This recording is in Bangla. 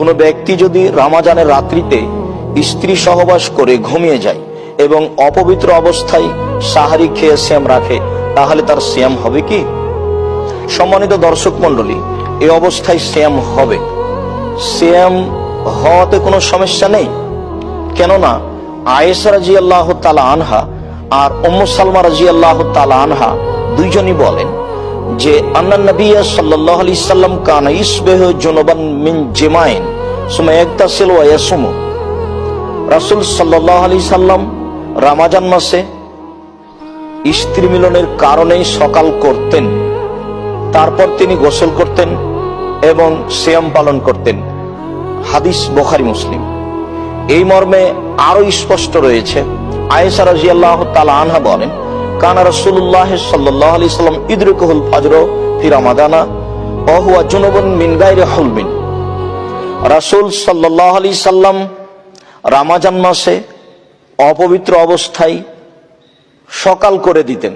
কোনো ব্যক্তি যদি রমজানের রাত্রিতে স্ত্রী সহবাস করে ঘুমিয়ে যায় এবং অপবিত্র অবস্থায় সাহারি খেয়ে সিয়াম রাখে, তাহলে তার সিয়াম হবে কি? সম্মানিত দর্শক মণ্ডলী, এই অবস্থায় সিয়াম হবে। সিয়াম হওয়াতে কোনো সমস্যা নেই, কেননা আয়েশা রাদিয়াল্লাহু তাআলা আনহা আর উম্মু সালমা রাদিয়াল্লাহু তাআলা আনহা দুইজনই বলেন যে আন্নান নবী সাল্লাল্লাহু আলাইহি সাল্লাম কানা ইসবিহু জুনুবান মিন জিমাইন সুম্মা ইয়াগতাসিলু ওয়া ইয়াসুমু। রাসূল সাল্লাল্লাহু আলাইহি সাল্লাম রমজান মাসে স্ত্রী মিলনের কারণে সকাল করতেন, তারপর তিনি গোসল করতেন এবং সিয়াম পালন করতেন। হাদিস বুখারী মুসলিম। এই মর্মে আরো স্পষ্ট রয়েছে, আয়েশা রাদিয়াল্লাহু তাআলা আনহা বলেন কানা রাসূলুল্লাহ সাল্লাল্লাহু আলাইহি সাল্লাম ইদরিকুল ফজর ফি রমাদানা ওয়া হুয়া জুনুবুন মিন গায়রি হুলবিন। রাসূল সাল্লাল্লাহু আলাইহি সাল্লাম রমজান মাসে অপবিত্র অবস্থায় সকাল করে দিতেন।